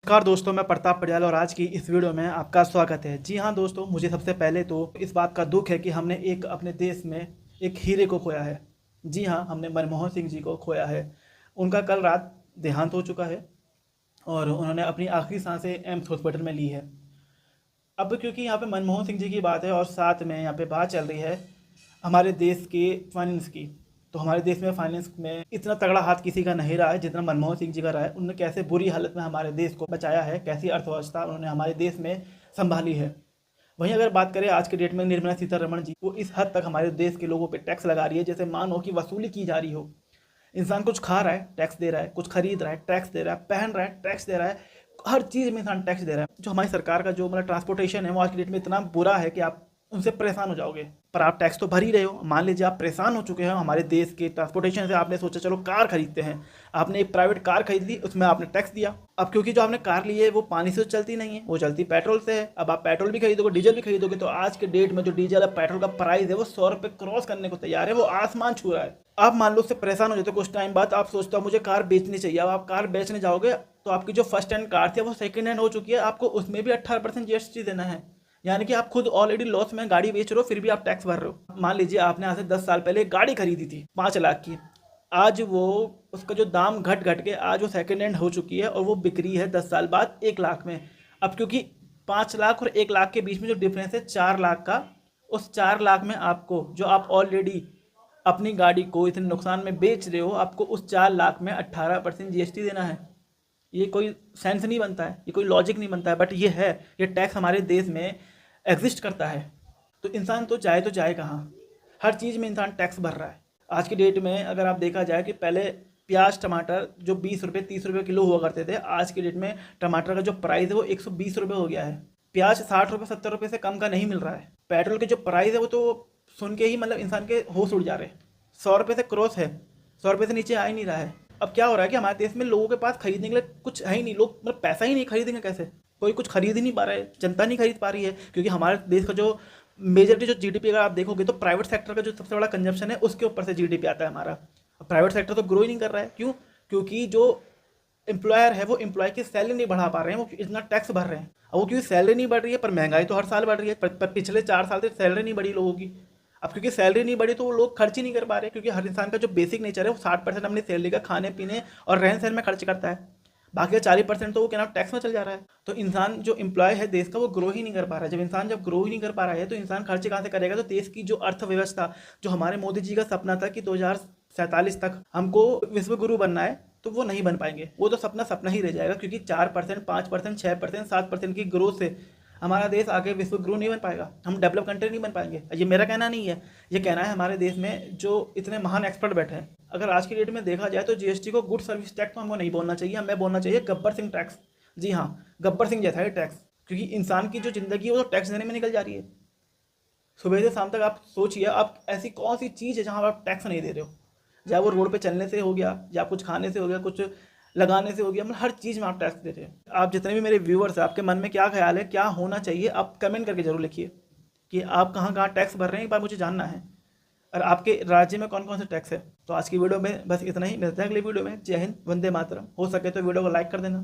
नमस्कार दोस्तों, मैं प्रताप पटियाल और आज की इस वीडियो में आपका स्वागत है। जी हाँ दोस्तों, मुझे सबसे पहले तो इस बात का दुख है कि हमने अपने देश में एक हीरे को खोया है। जी हाँ, हमने मनमोहन सिंह जी को खोया है। उनका कल रात देहांत हो चुका है और उन्होंने अपनी आखिरी सांसें एम्स हॉस्पिटल में ली है। अब क्योंकि यहाँ पे मनमोहन सिंह जी की बात है और साथ में यहाँ पे बात चल रही है हमारे देश के फाइनेंस की, तो हमारे देश में फाइनेंस में इतना तगड़ा हाथ किसी का नहीं रहा है जितना मनमोहन सिंह जी का रहा है। उन्होंने कैसे बुरी हालत में हमारे देश को बचाया है, कैसी अर्थव्यवस्था उन्होंने हमारे देश में संभाली है। वहीं अगर बात करें आज के डेट में निर्मला सीतारमण जी, वो इस हद तक हमारे देश के लोगों पे टैक्स लगा रही है जैसे मानो कि वसूली की जा रही हो। इंसान कुछ खा रहा है, टैक्स दे रहा है, कुछ खरीद रहा है, टैक्स दे रहा है, पहन रहा है, टैक्स दे रहा है, हर चीज़ में इंसान टैक्स दे रहा है। जो हमारी सरकार का जो ट्रांसपोर्टेशन है वो आज की डेट में इतना बुरा है कि आप उनसे परेशान हो जाओगे। पर आप टैक्स तो भर ही रहे हो। मान लीजिए आप परेशान हो चुके हो हमारे देश के ट्रांसपोर्टेशन से, आपने सोचा चलो कार खरीदते हैं, आपने एक प्राइवेट कार खरीद ली, उसमें आपने टैक्स दिया। अब क्योंकि जो आपने कार ली है वो पानी से तो चलती नहीं है, वो चलती पेट्रोल से है। अब आप पेट्रोल भी खरीदोगे, डीजल भी खरीदोगे, तो आज के डेट में जो डीजल और पेट्रोल का प्राइस है वो 100 रुपये क्रॉस करने को तैयार है, वो आसमान छू रहा है। आप मान लो उससे परेशान हो जाते हो, कुछ टाइम बाद आप सोचते हो मुझे कार बेचनी चाहिए। अब आप कार बेचने जाओगे तो आपकी जो फर्स्ट हैंड कार थी वो सेकंड हैंड हो चुकी है, आपको उसमें भी 18% जीएसटी देना है। यानी कि आप खुद ऑलरेडी लॉस में गाड़ी बेच रहे हो, फिर भी आप टैक्स भर रहे हो। मान लीजिए आपने आज से 10 साल पहले गाड़ी खरीदी थी 5 लाख की, आज वो उसका जो दाम घट घट के आज वो सेकंड हैंड हो चुकी है और वो बिक्री है 10 साल बाद 1 लाख में। अब क्योंकि 5 लाख और 1 लाख के बीच में जो डिफरेंस है 4 लाख का, उस 4 लाख में आपको जो आप ऑलरेडी अपनी गाड़ी को इतने नुकसान में बेच रहे हो, आपको उस 4 लाख में 18% जीएसटी देना है। ये कोई सेंस नहीं बनता है, ये कोई लॉजिक नहीं बनता है, बट ये है, ये टैक्स हमारे देश में एग्जिस्ट करता है। तो इंसान तो जाए कहाँ, हर चीज़ में इंसान टैक्स भर रहा है। आज की डेट में अगर आप देखा जाए कि पहले प्याज टमाटर जो 20 रुपये 30 रुपये किलो हुआ करते थे, आज की डेट में टमाटर का जो प्राइस है वो 120 रुपये हो गया है। प्याज 60 रुपये 70 रुपये से कम का नहीं मिल रहा है। पेट्रोल के जो प्राइस है वो तो सुन के ही इंसान के होश उड़ जा रहे हैं। 100 रुपये से क्रॉस है, 100 रुपये से नीचे आ ही नहीं रहा है। अब क्या हो रहा है कि हमारे देश में लोगों के पास खरीदने के लिए कुछ है ही नहीं। लोग पैसा ही नहीं, खरीदेंगे कैसे? कोई कुछ खरीद ही नहीं पा रहा है, जनता नहीं खरीद पा रही है। क्योंकि हमारे देश का जो मेजरली जो जीडीपी अगर आप देखोगे तो प्राइवेट सेक्टर का जो सबसे बड़ा कंजप्शन है उसके ऊपर से जीडीपी आता है हमारा। प्राइवेट सेक्टर तो ग्रो ही नहीं कर रहा है। क्यों? क्योंकि जो एम्प्लॉयर है वो एम्प्लॉय की सैलरी नहीं बढ़ा पा रहे हैं, वो इतना टैक्स भर रहे हैं। अब वो क्योंकि सैलरी नहीं बढ़ रही है, पर महंगाई तो हर साल बढ़ रही है। पर पिछले 4 साल से सैलरी नहीं बढ़ी लोगों की। अब क्योंकि सैलरी नहीं बढ़ी तो वो लोग खर्च ही नहीं कर पा रहे, क्योंकि हर इंसान का जो बेसिक नेचर है वो 60% अपनी सैलरी का खाने पीने और रहन सहन में खर्च करता है। बाकी 40% तो वो क्या नाम टैक्स में चल जा रहा है। तो इंसान जो एम्प्लॉय है देश का वो ग्रो ही नहीं कर पा रहा है। जब इंसान ग्रो ही नहीं कर पा रहा है तो इंसान खर्चे कहाँ से करेगा? तो देश की जो अर्थव्यवस्था, जो हमारे मोदी जी का सपना था कि 2047 तक हमको विश्व गुरु बनना है, तो वो नहीं बन पाएंगे। वो तो सपना सपना ही रह जाएगा, क्योंकि 4%, 5%, 6%, 7% की ग्रोथ से हमारा देश आगे विश्व गुरु नहीं बन पाएगा, हम डेवलप कंट्री नहीं बन पाएंगे। ये मेरा कहना नहीं है, ये कहना है हमारे देश में जो इतने महान एक्सपर्ट बैठे हैं। अगर आज की डेट में देखा जाए तो जीएसटी को गुड सर्विस टैक्स तो हमको नहीं बोलना चाहिए, हमें बोलना चाहिए गब्बर सिंह टैक्स। जी हाँ, गब्बर सिंह जैसा है टैक्स, क्योंकि इंसान की जो ज़िंदगी है वो तो टैक्स देने में निकल जा रही है। सुबह से शाम तक आप सोचिए, आप ऐसी कौन सी चीज़ है जहाँ आप टैक्स नहीं दे रहे हो? चाहे वो रोड पे चलने से हो गया, या कुछ खाने से हो गया, कुछ लगाने से हो गया, हर चीज़ में आप टैक्स दे रहे हैं। आप जितने भी मेरे व्यूअर्स हैं, आपके मन में क्या ख्याल है, क्या होना चाहिए? आप कमेंट करके जरूर लिखिए कि आप कहाँ कहाँ टैक्स भर रहे हैं, एक बार मुझे जानना है। और आपके राज्य में कौन कौन से टैक्स है। तो आज की वीडियो में बस इतना ही, मिलते हैं अगली वीडियो में। जय हिंद, वंदे मातरम। हो सके तो वीडियो को लाइक कर देना।